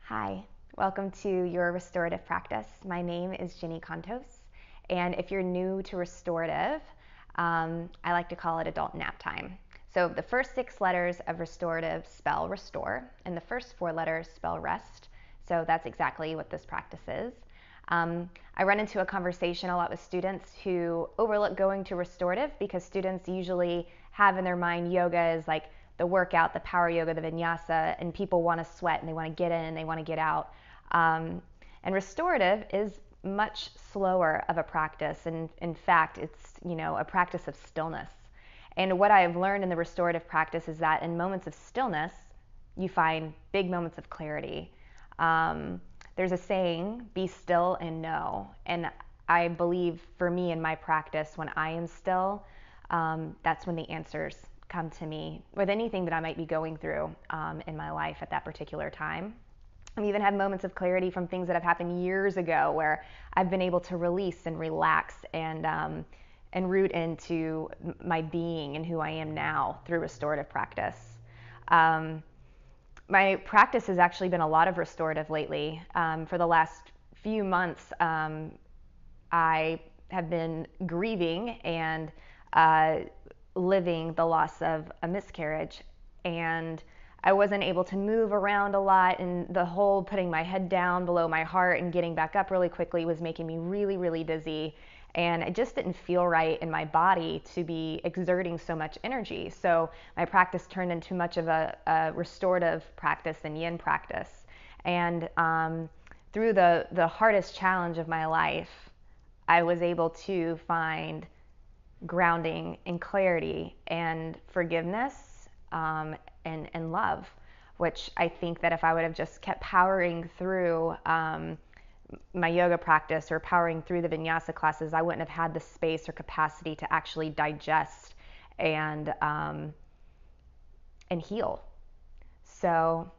Hi, welcome to your restorative practice. My name is Jenny Kontos, and if you're new to restorative, I like to call it adult nap time. So the first 6 letters of restorative spell restore, and the first 4 letters spell rest. So that's exactly what this practice is. I run into a conversation a lot with students who overlook going to restorative because students usually have in their mind yoga as like the workout, the power yoga, the Vinyasa, and people want to sweat and they want to get in and they want to get out. And restorative is much slower of a practice, and in fact, it's a practice of stillness. And what I've learned in the restorative practice is that in moments of stillness, you find big moments of clarity. There's a saying, be still and know. And I believe for me in my practice, when I am still, that's when the answers come to me with anything that I might be going through in my life at that particular time. I even have moments of clarity from things that have happened years ago where I've been able to release and relax and root into my being and who I am now through restorative practice. My practice has actually been a lot of restorative lately. For the last few months, I have been grieving and living the loss of a miscarriage, and I wasn't able to move around a lot, and the whole putting my head down below my heart and getting back up really quickly was making me really, really dizzy, and it just didn't feel right in my body to be exerting so much energy. So my practice turned into much of a restorative practice and yin practice, and through the hardest challenge of my life, I was able to find grounding and clarity and forgiveness and love, which I think that if I would have just kept powering through my yoga practice or powering through the Vinyasa classes, I wouldn't have had the space or capacity to actually digest and heal. So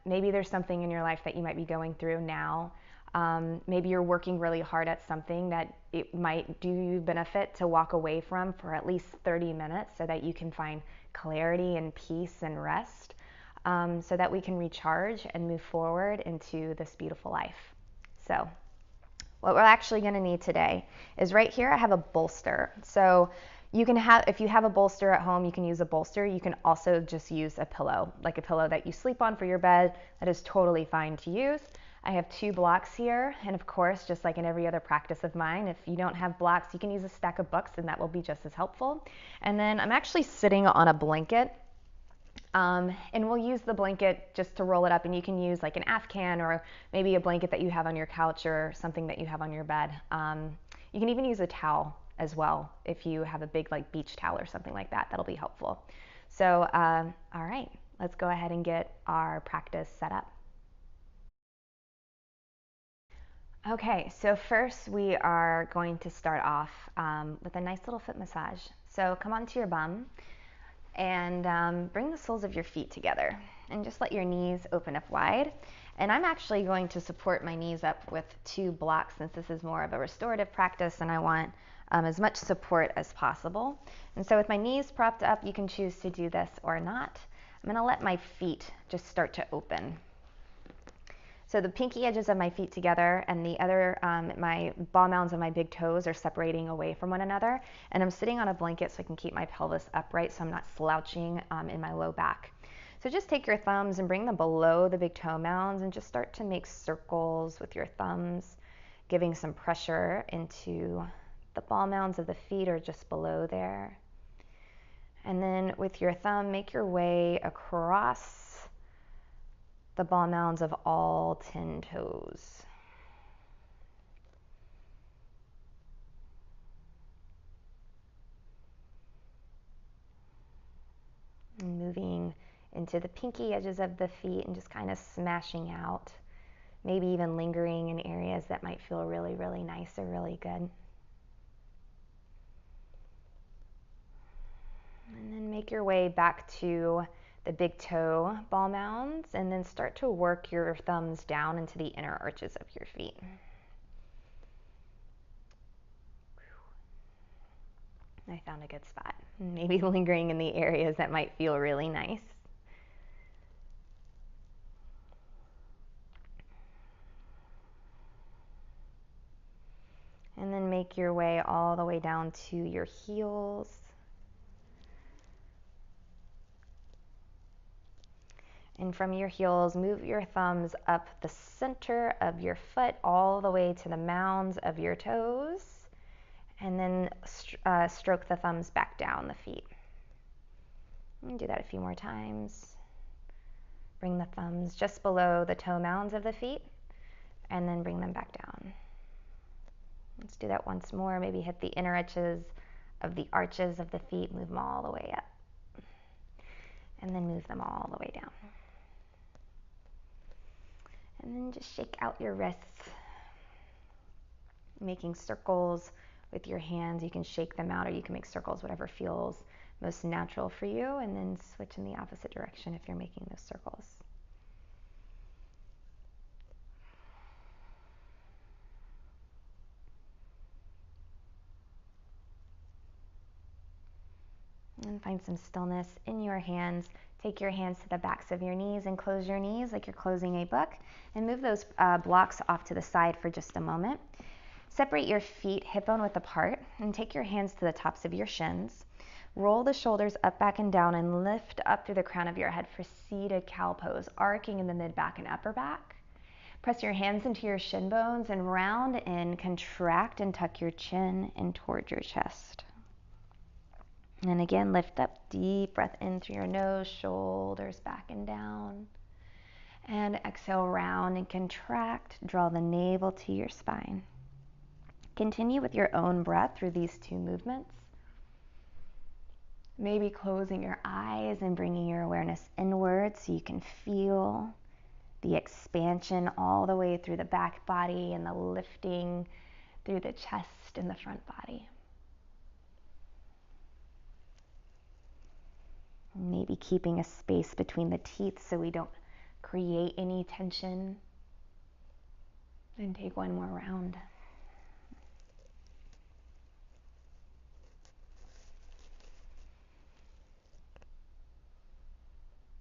maybe there's something in your life that you might be going through now. Maybe you're working really hard at something that it might do you benefit to walk away from for at least 30 minutes so that you can find clarity and peace and rest, so that we can recharge and move forward into this beautiful life. So what we're actually going to need today is right here I have a bolster. So you can have, if you have a bolster at home, you can use a bolster. You can also just use a pillow, like a pillow that you sleep on for your bed. That is totally fine to use. I have 2 blocks here, and of course, just like in every other practice of mine, if you don't have blocks, you can use a stack of books, and that will be just as helpful. And then I'm actually sitting on a blanket, and we'll use the blanket just to roll it up, and you can use like an Afghan or maybe a blanket that you have on your couch or something that you have on your bed. You can even use a towel as well if you have a big like beach towel or something like that. That'll be helpful. So, all right, let's go ahead and get our practice set up. Okay, so first we are going to start off with a nice little foot massage. So come onto your bum and bring the soles of your feet together and just let your knees open up wide. And I'm actually going to support my knees up with 2 blocks since this is more of a restorative practice and I want as much support as possible. And so with my knees propped up, you can choose to do this or not. I'm going to let my feet just start to open. So the pinky edges of my feet together and the other, my ball mounds of my big toes are separating away from one another. And I'm sitting on a blanket so I can keep my pelvis upright so I'm not slouching in my low back. So just take your thumbs and bring them below the big toe mounds and just start to make circles with your thumbs, giving some pressure into the ball mounds of the feet or just below there. And then with your thumb, make your way across the ball mounds of all 10 toes. And moving into the pinky edges of the feet and just kind of smashing out, maybe even lingering in areas that might feel really, really nice or really good. And then make your way back to the big toe ball mounds and then start to work your thumbs down into the inner arches of your feet. I found a good spot. Maybe lingering in the areas that might feel really nice. thigh all the way down to your heels. And from your heels, move your thumbs up the center of your foot all the way to the mounds of your toes. And then stroke the thumbs back down the feet. And do that a few more times. Bring the thumbs just below the toe mounds of the feet, and then bring them back down. Let's do that once more. Maybe hit the inner edges of the arches of the feet, move them all the way up. And then move them all the way down. And then just shake out your wrists, making circles with your hands. You can shake them out or you can make circles, whatever feels most natural for you, and then switch in the opposite direction if you're making those circles. And find some stillness in your hands. Take your hands to the backs of your knees and close your knees like you're closing a book, and move those blocks off to the side for just a moment. Separate your feet hip bone width apart and take your hands to the tops of your shins. Roll the shoulders up, back, and down, and lift up through the crown of your head for seated cow pose, arcing in the mid back and upper back. Press your hands into your shin bones and round in, contract and tuck your chin in toward your chest. And again, lift up, deep breath in through your nose, shoulders back and down. And exhale, round and contract, draw the navel to your spine. Continue with your own breath through these two movements. Maybe closing your eyes and bringing your awareness inward so you can feel the expansion all the way through the back body and the lifting through the chest and the front body. Maybe keeping a space between the teeth so we don't create any tension. And take one more round.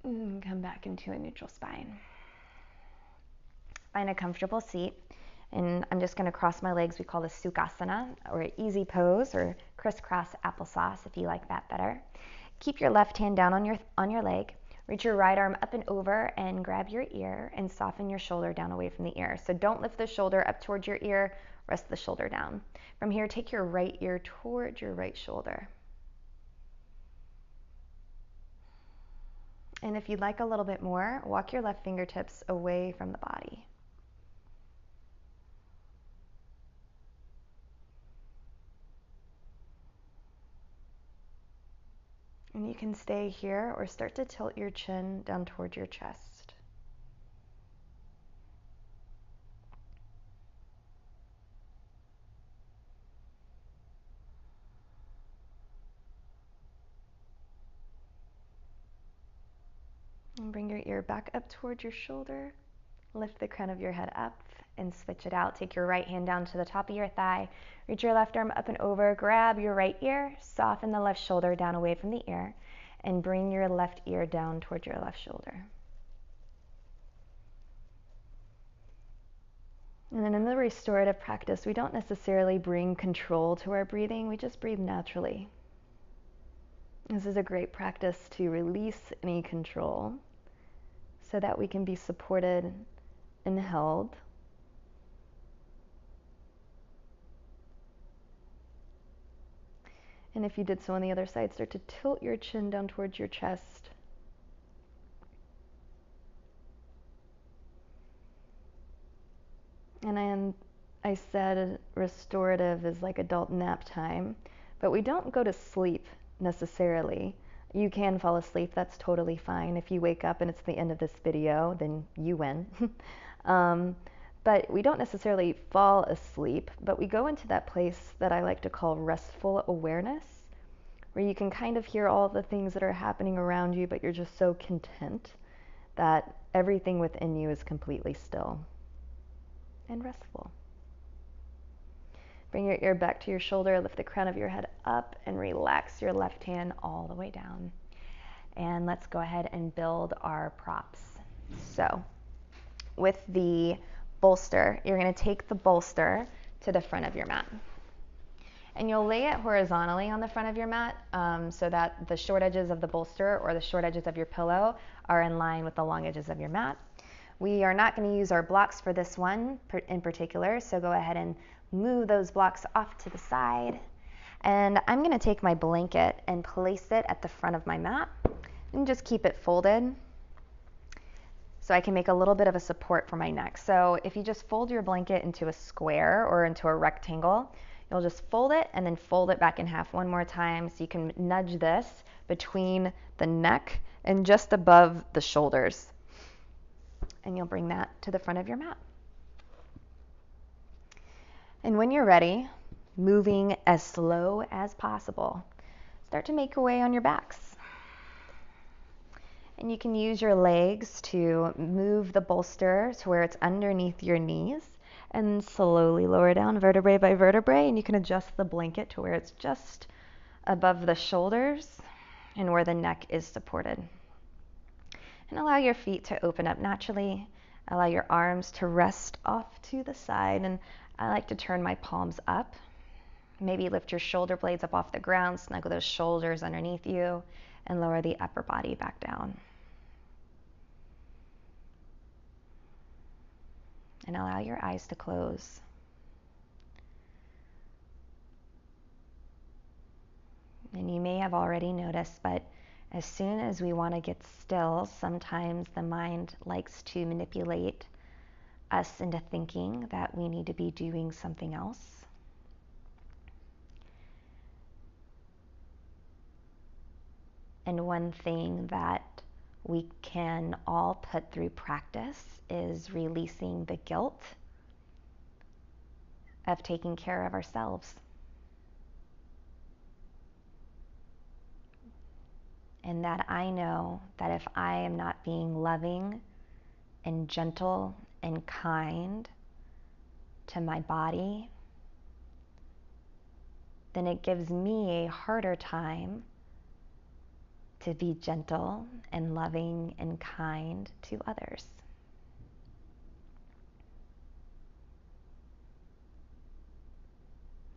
And come back into a neutral spine. Find a comfortable seat, and I'm just going to cross my legs. We call this Sukhasana, or easy pose, or crisscross applesauce if you like that better. Keep your left hand down on your leg. Reach your right arm up and over and grab your ear and soften your shoulder down away from the ear. So don't lift the shoulder up towards your ear, rest the shoulder down. From here, take your right ear towards your right shoulder. And if you'd like a little bit more, walk your left fingertips away from the body. And you can stay here or start to tilt your chin down toward your chest. And bring your ear back up towards your shoulder. Lift the crown of your head up and switch it out. Take your right hand down to the top of your thigh. Reach your left arm up and over. Grab your right ear. Soften the left shoulder down away from the ear. And bring your left ear down towards your left shoulder. And then in the restorative practice, we don't necessarily bring control to our breathing. We just breathe naturally. This is a great practice to release any control so that we can be supported and held. And if you did so on the other side, start to tilt your chin down towards your chest. And I said restorative is like adult nap time, but we don't go to sleep necessarily. You can fall asleep, that's totally fine. If you wake up and it's the end of this video, then you win. But we don't necessarily fall asleep, but we go into that place that I like to call restful awareness, where you can kind of hear all the things that are happening around you, but you're just so content that everything within you is completely still and restful. Bring your ear back to your shoulder, lift the crown of your head up, and relax your left hand all the way down. And let's go ahead and build our props. So with the bolster, you're going to take the bolster to the front of your mat. And you'll lay it horizontally on the front of your mat so that the short edges of the bolster or the short edges of your pillow are in line with the long edges of your mat. We are not going to use our blocks for this one in particular, so go ahead and move those blocks off to the side. And I'm going to take my blanket and place it at the front of my mat and just keep it folded so I can make a little bit of a support for my neck. So if you just fold your blanket into a square or into a rectangle, you'll just fold it and then fold it back in half one more time so you can nudge this between the neck and just above the shoulders. And you'll bring that to the front of your mat. And when you're ready, moving as slow as possible, start to make your way on your backs. And you can use your legs to move the bolster to where it's underneath your knees and slowly lower down vertebrae by vertebrae. And you can adjust the blanket to where it's just above the shoulders and where the neck is supported. And allow your feet to open up naturally. Allow your arms to rest off to the side. And I like to turn my palms up. Maybe lift your shoulder blades up off the ground, snuggle those shoulders underneath you, and lower the upper body back down. And allow your eyes to close. And you may have already noticed, but as soon as we want to get still, sometimes the mind likes to manipulate us into thinking that we need to be doing something else. And one thing that we can all put through practice is releasing the guilt of taking care of ourselves. And that I know that if I am not being loving and gentle and kind to my body, then it gives me a harder time to be gentle and loving and kind to others.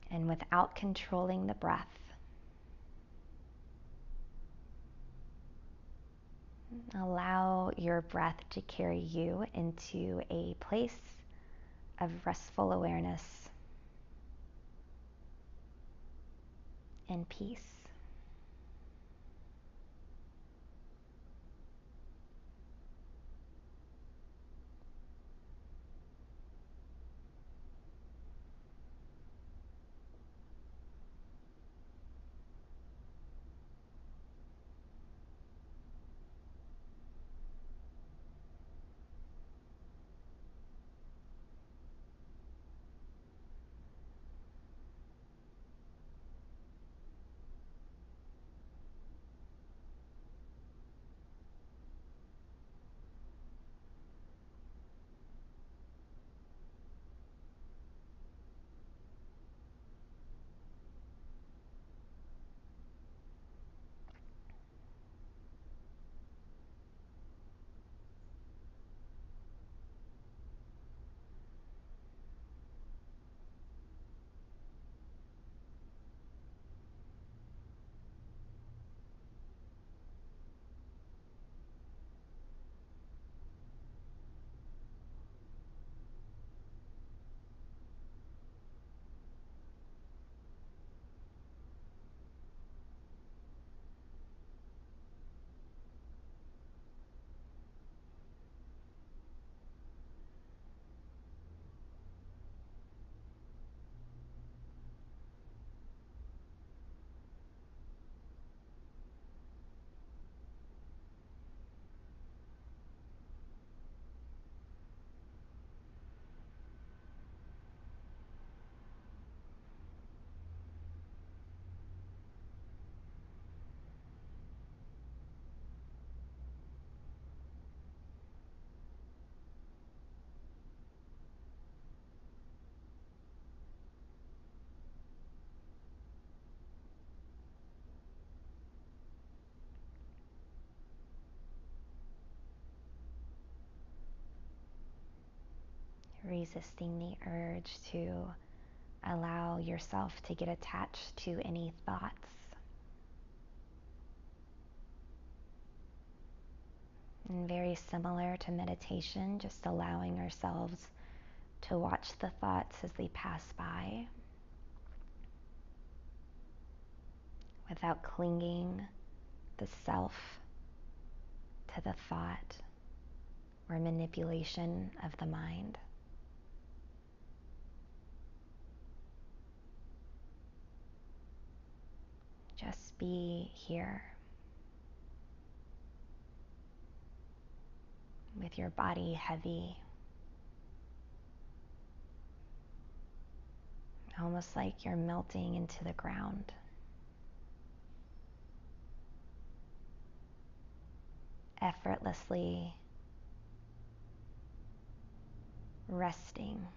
And without controlling the breath, allow your breath to carry you into a place of restful awareness and peace. Resisting the urge to allow yourself to get attached to any thoughts. And very similar to meditation, just allowing ourselves to watch the thoughts as they pass by without clinging the self to the thought or manipulation of the mind. Just be here with your body heavy, almost like you're melting into the ground. Effortlessly resting.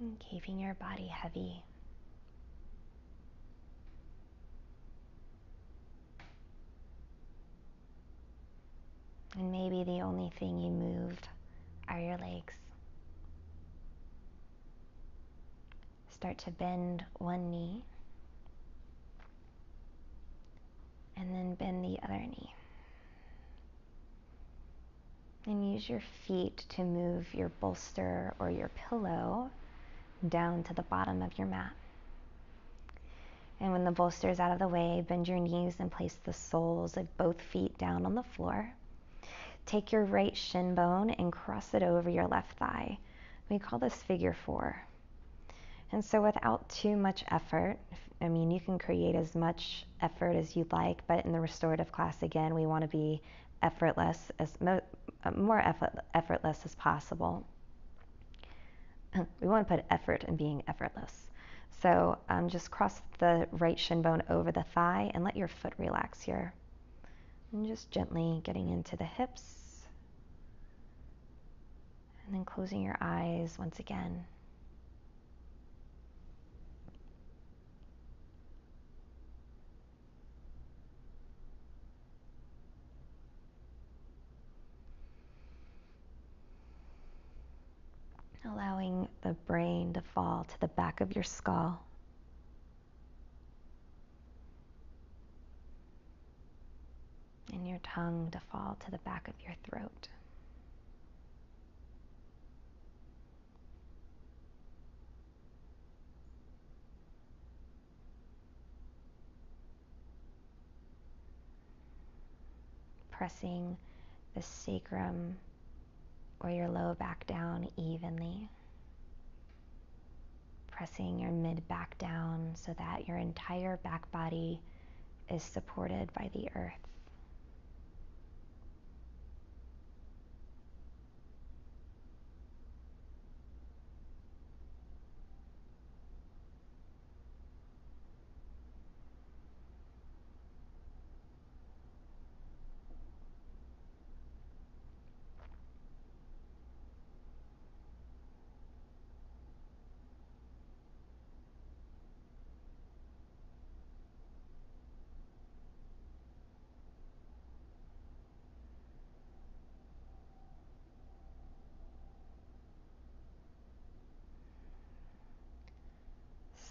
And keeping your body heavy. And maybe the only thing you moved are your legs. Start to bend one knee and then bend the other knee. And use your feet to move your bolster or your pillow down to the bottom of your mat. And when the bolster is out of the way, bend your knees and place the soles of both feet down on the floor. Take your right shin bone and cross it over your left thigh. We call this figure 4. And so without too much effort, you can create as much effort as you'd like, but in the restorative class, again, we want to be effortless, more effortless as possible. We want to put effort in being effortless. So just cross the right shin bone over the thigh and let your foot relax here. And just gently getting into the hips. And then closing your eyes once again. Allowing the brain to fall to the back of your skull. And your tongue to fall to the back of your throat. Pressing the sacrum or your low back down evenly. Pressing your mid back down so that your entire back body is supported by the earth.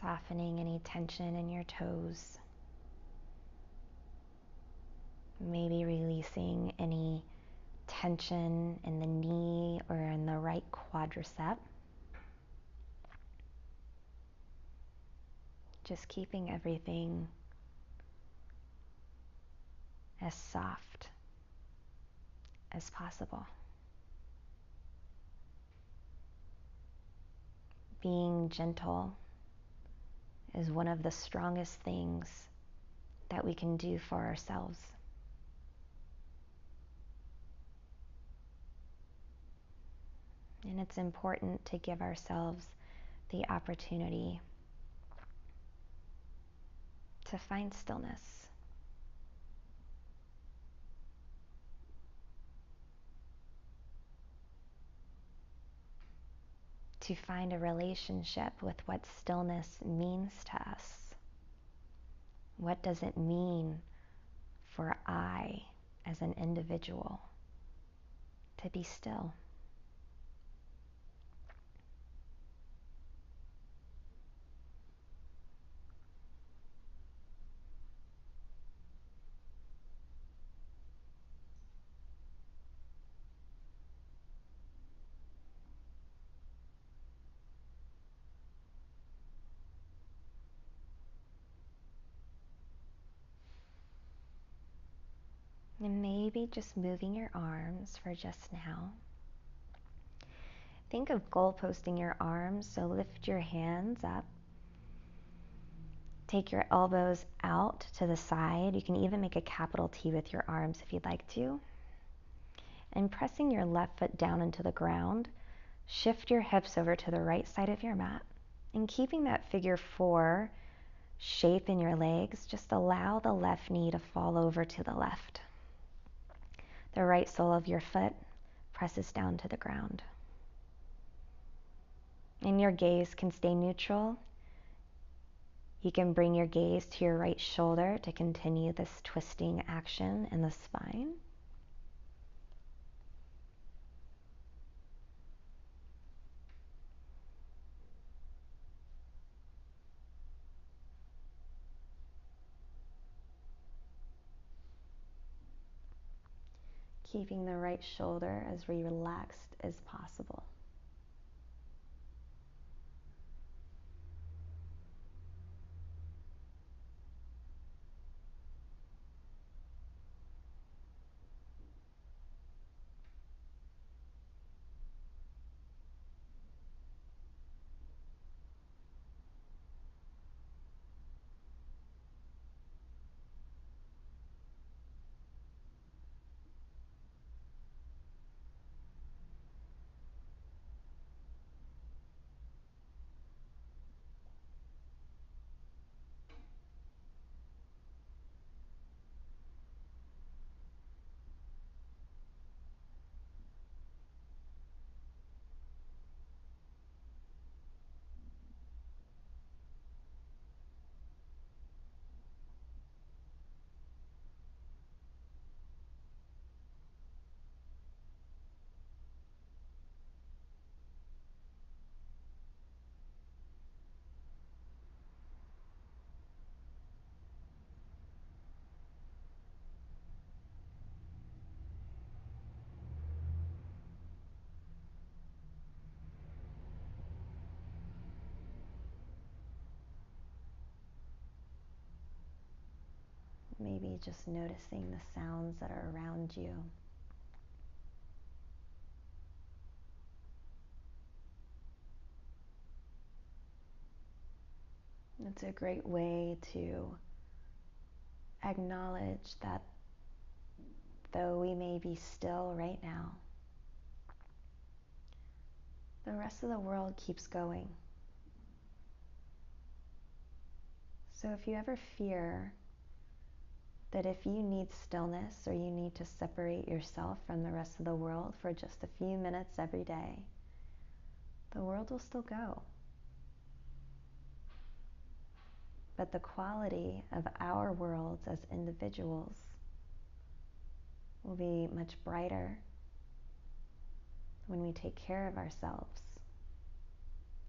Softening any tension in your toes. Maybe releasing any tension in the knee or in the right quadricep. Just keeping everything as soft as possible. Being gentle is one of the strongest things that we can do for ourselves. And it's important to give ourselves the opportunity to find stillness. To find a relationship with what stillness means to us. What does it mean for I, as an individual, to be still? And maybe just moving your arms for just now. Think of goalposting your arms, so lift your hands up. Take your elbows out to the side. You can even make a capital T with your arms if you'd like to. And pressing your left foot down into the ground, shift your hips over to the right side of your mat. And keeping that figure 4 shape in your legs, just allow the left knee to fall over to the left. The right sole of your foot presses down to the ground. And your gaze can stay neutral. You can bring your gaze to your right shoulder to continue this twisting action in the spine. Keeping the right shoulder as relaxed as possible. Maybe just noticing the sounds that are around you. It's a great way to acknowledge that though we may be still right now, the rest of the world keeps going. So if you ever fear that if you need stillness or you need to separate yourself from the rest of the world for just a few minutes every day, the world will still go. But the quality of our worlds as individuals will be much brighter when we take care of ourselves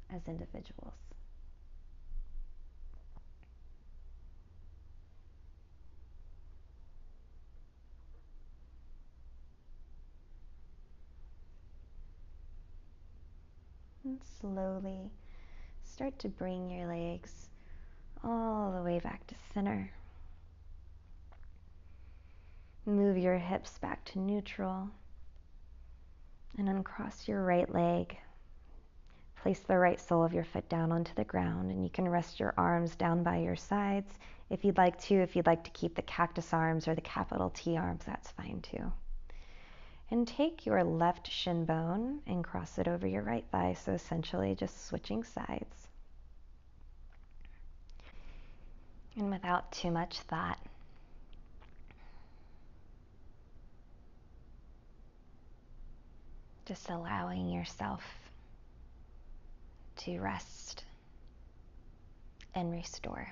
as individuals. And slowly start to bring your legs all the way back to center. Move your hips back to neutral and uncross your right leg. Place the right sole of your foot down onto the ground, and you can rest your arms down by your sides if you'd like to. If you'd like to keep the cactus arms or the capital T arms, that's fine too. And take your left shin bone and cross it over your right thigh, so essentially just switching sides. And without too much thought, just allowing yourself to rest and restore.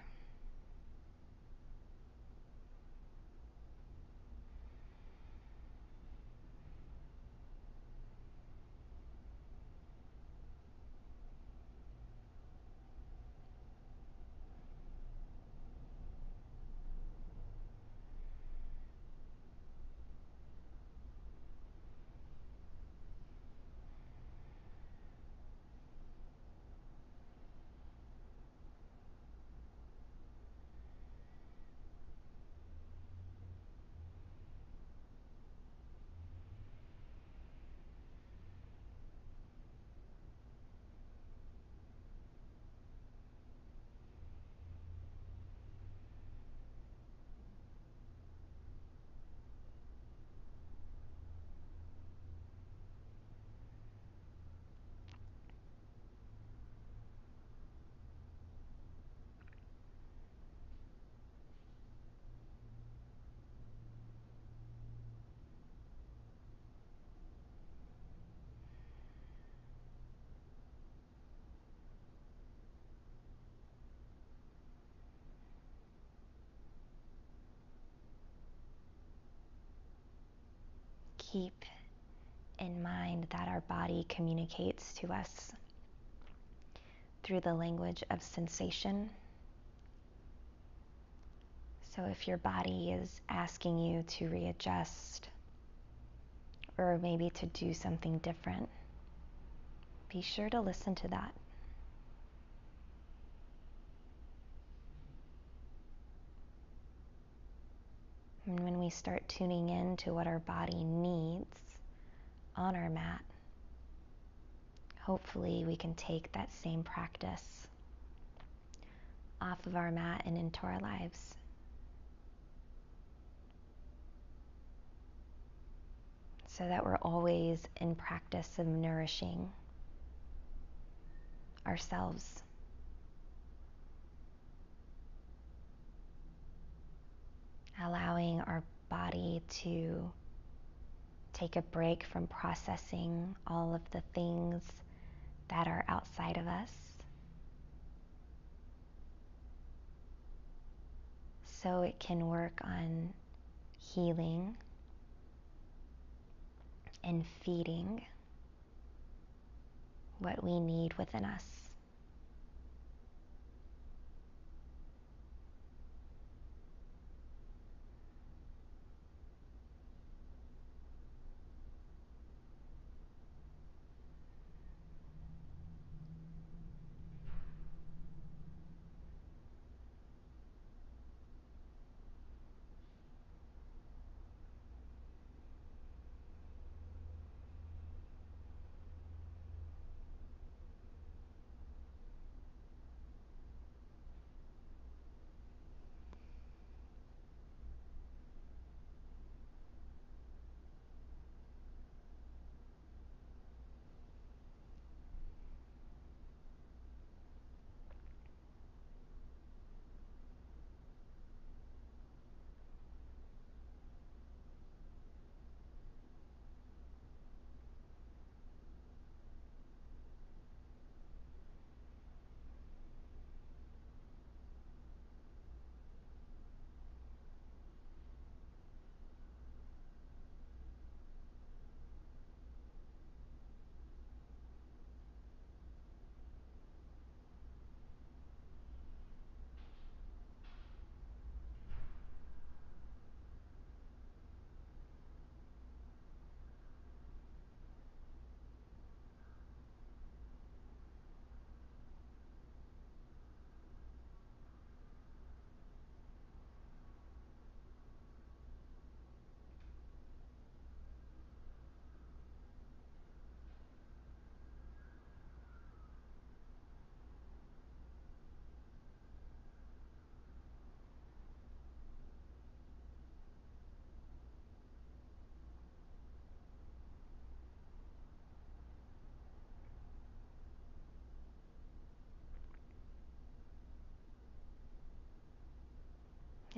Keep in mind that our body communicates to us through the language of sensation. So if your body is asking you to readjust or maybe to do something different, be sure to listen to that. And when we start tuning in to what our body needs on our mat, hopefully we can take that same practice off of our mat and into our lives. So that we're always in practice of nourishing ourselves. Allowing our body to take a break from processing all of the things that are outside of us, so it can work on healing and feeding what we need within us.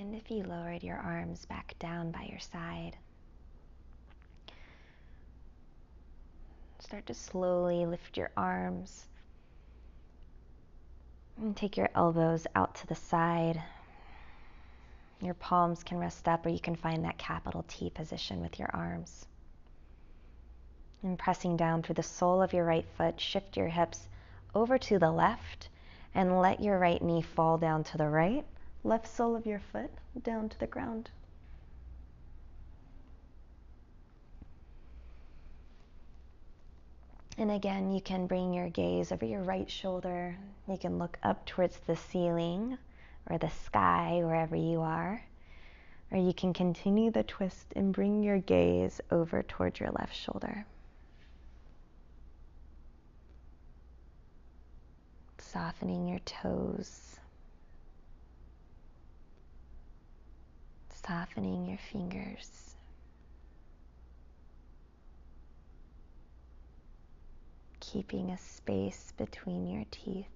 And if you lowered your arms back down by your side, start to slowly lift your arms and take your elbows out to the side. Your palms can rest up, or you can find that capital T position with your arms. And pressing down through the sole of your right foot, shift your hips over to the left and let your right knee fall down to the right. Left sole of your foot down to the ground. And again, you can bring your gaze over your right shoulder. You can look up towards the ceiling or the sky, wherever you are. Or you can continue the twist and bring your gaze over towards your left shoulder. Softening your toes. Softening your fingers. Keeping a space between your teeth.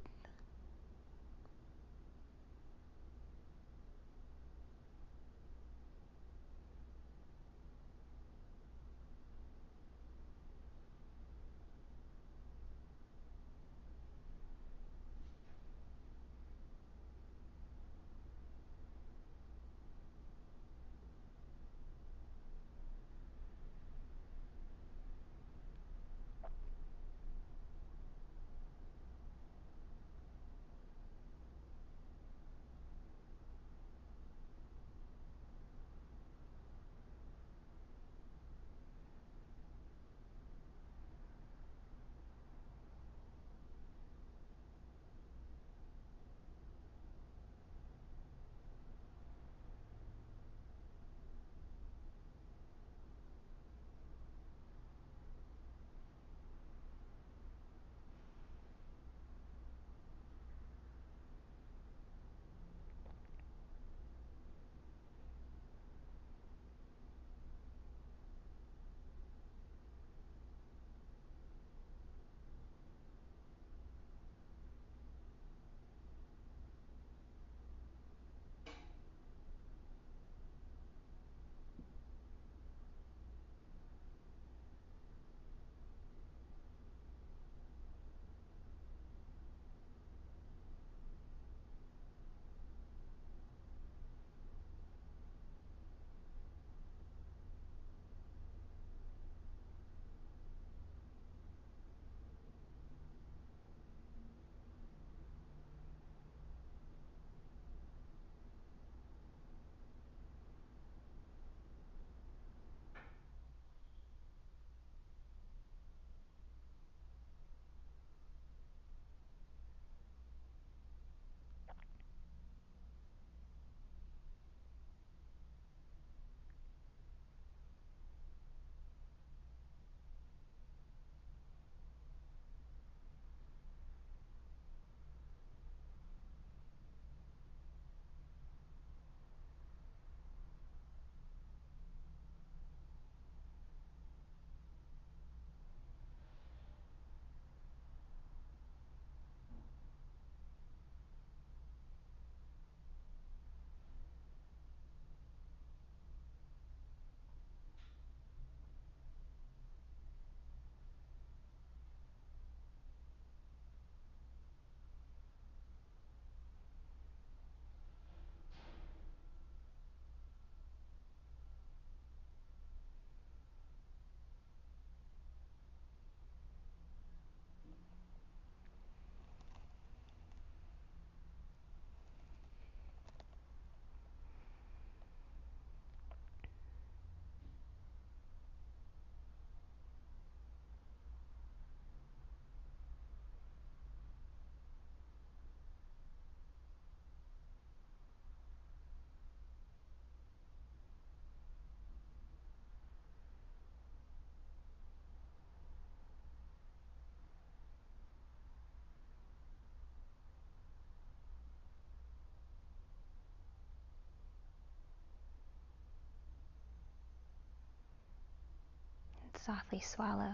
Softly swallow.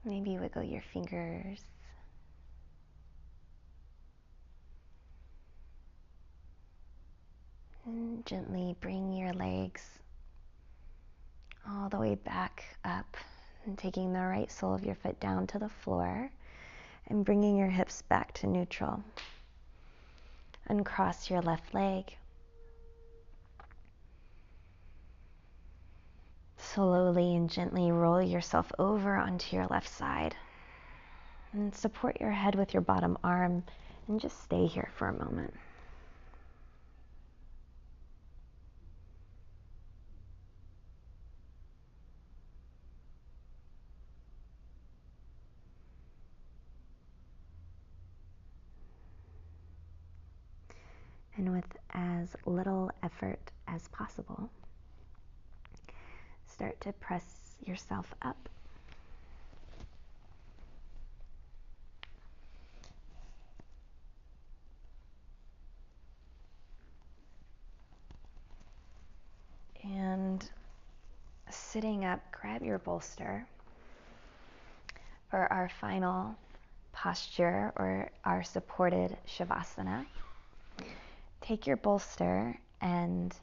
Maybe wiggle your fingers. And gently bring your legs all the way back up, and taking the right sole of your foot down to the floor and bringing your hips back to neutral. Uncross your left leg. Slowly and gently roll yourself over onto your left side and support your head with your bottom arm and just stay here for a moment. And with as little effort as possible, start to press yourself up. And sitting up, grab your bolster for our final posture, or our supported Shavasana. Take your bolster and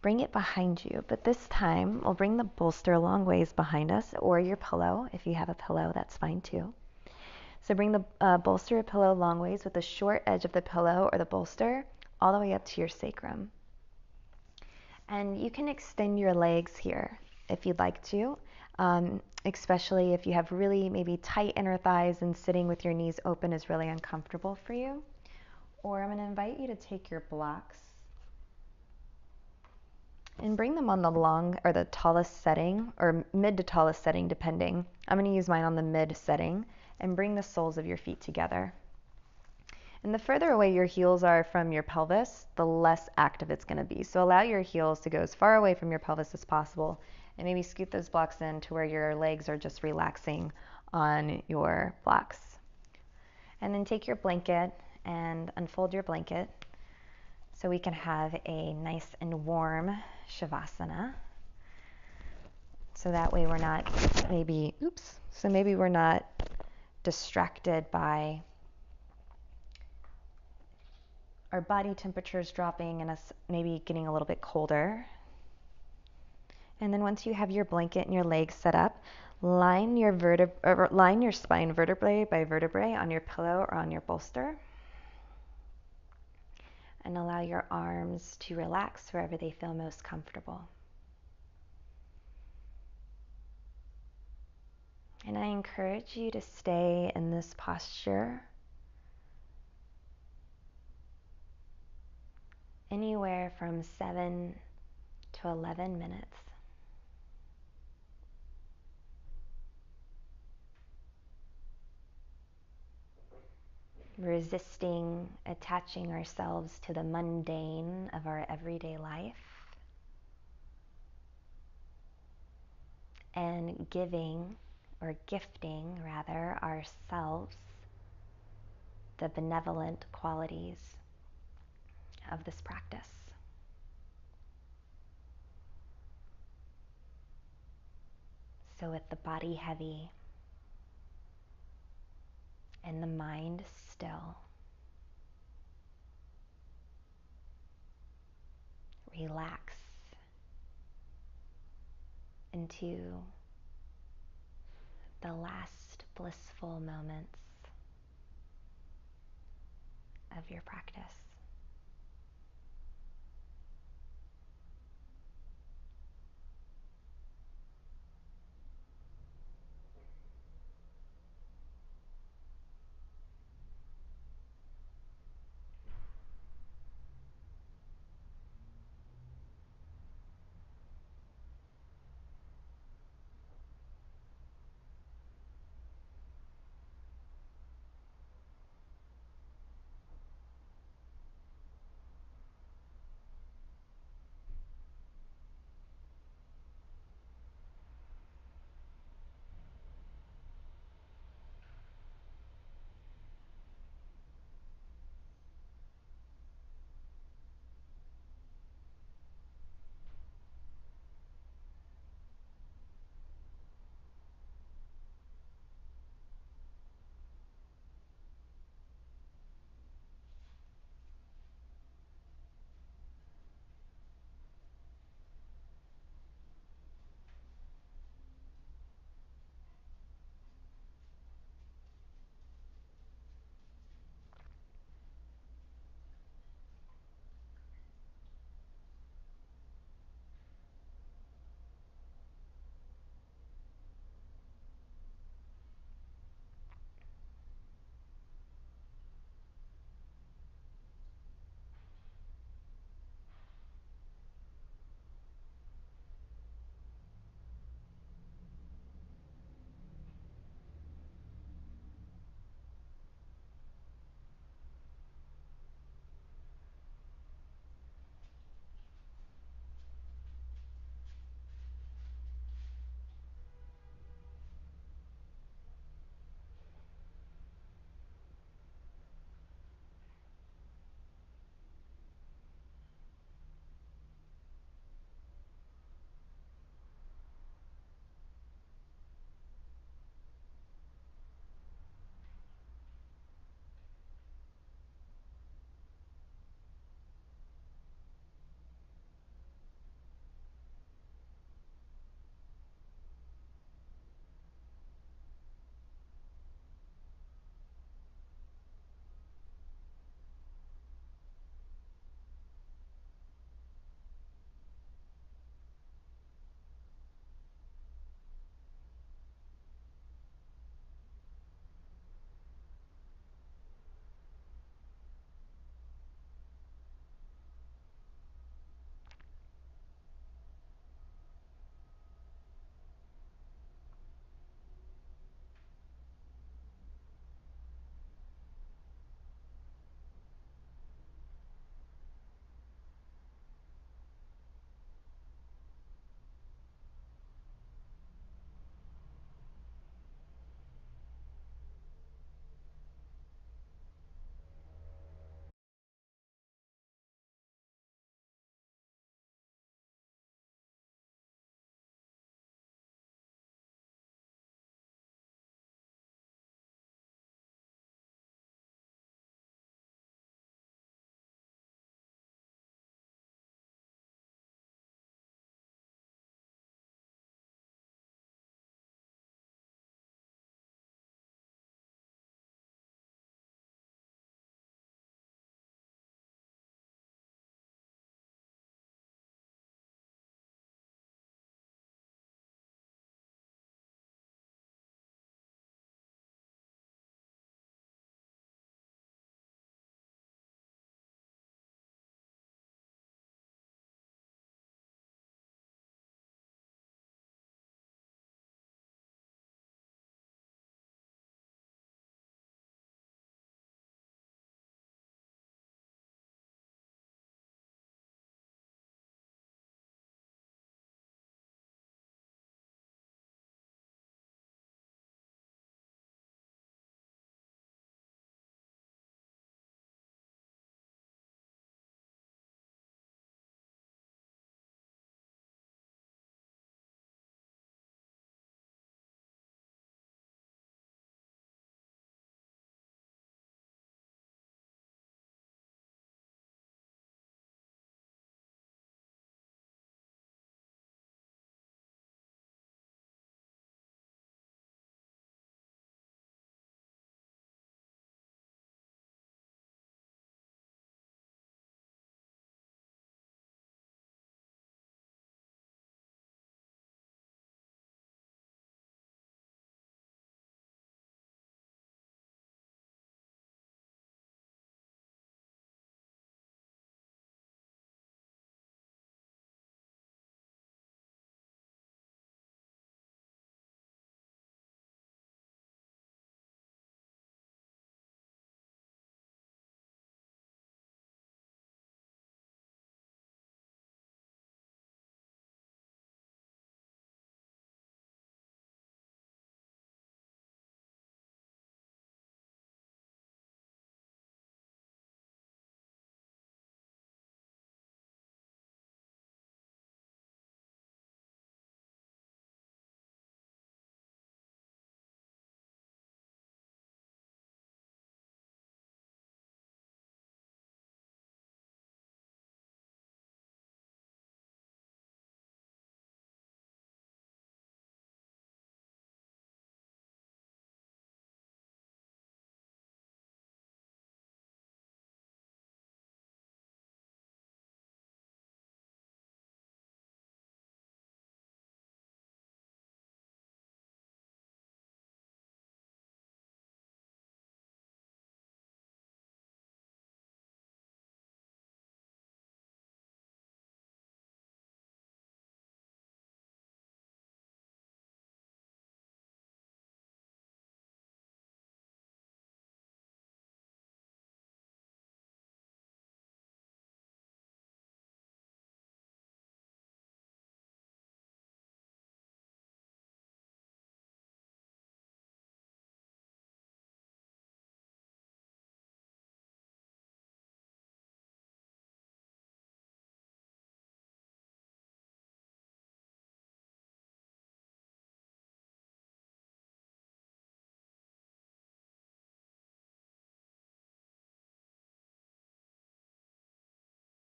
bring it behind you, but this time we'll bring the bolster a long ways behind us, or your pillow. If you have a pillow, that's fine too. So bring the bolster or pillow long ways with the short edge of the pillow or the bolster all the way up to your sacrum. And you can extend your legs here if you'd like to, especially if you have really maybe tight inner thighs and sitting with your knees open is really uncomfortable for you. Or I'm going to invite you to take your blocks and bring them on the long or the tallest setting, or mid to tallest setting depending. I'm going to use mine on the mid setting, and bring the soles of your feet together. And the further away your heels are from your pelvis, the less active it's going to be. So allow your heels to go as far away from your pelvis as possible, and maybe scoot those blocks in to where your legs are just relaxing on your blocks. And then take your blanket and unfold your blanket so we can have a nice and warm Shavasana. So that way we're not maybe we're not distracted by our body temperatures dropping and us maybe getting a little bit colder. And then once you have your blanket and your legs set up, line your spine vertebrae by vertebrae on your pillow or on your bolster. And allow your arms to relax wherever they feel most comfortable. And I encourage you to stay in this posture anywhere from 7 to 11 minutes. Resisting attaching ourselves to the mundane of our everyday life, and gifting ourselves the benevolent qualities of this practice. So with the body heavy and the mind still, relax into the last blissful moments of your practice.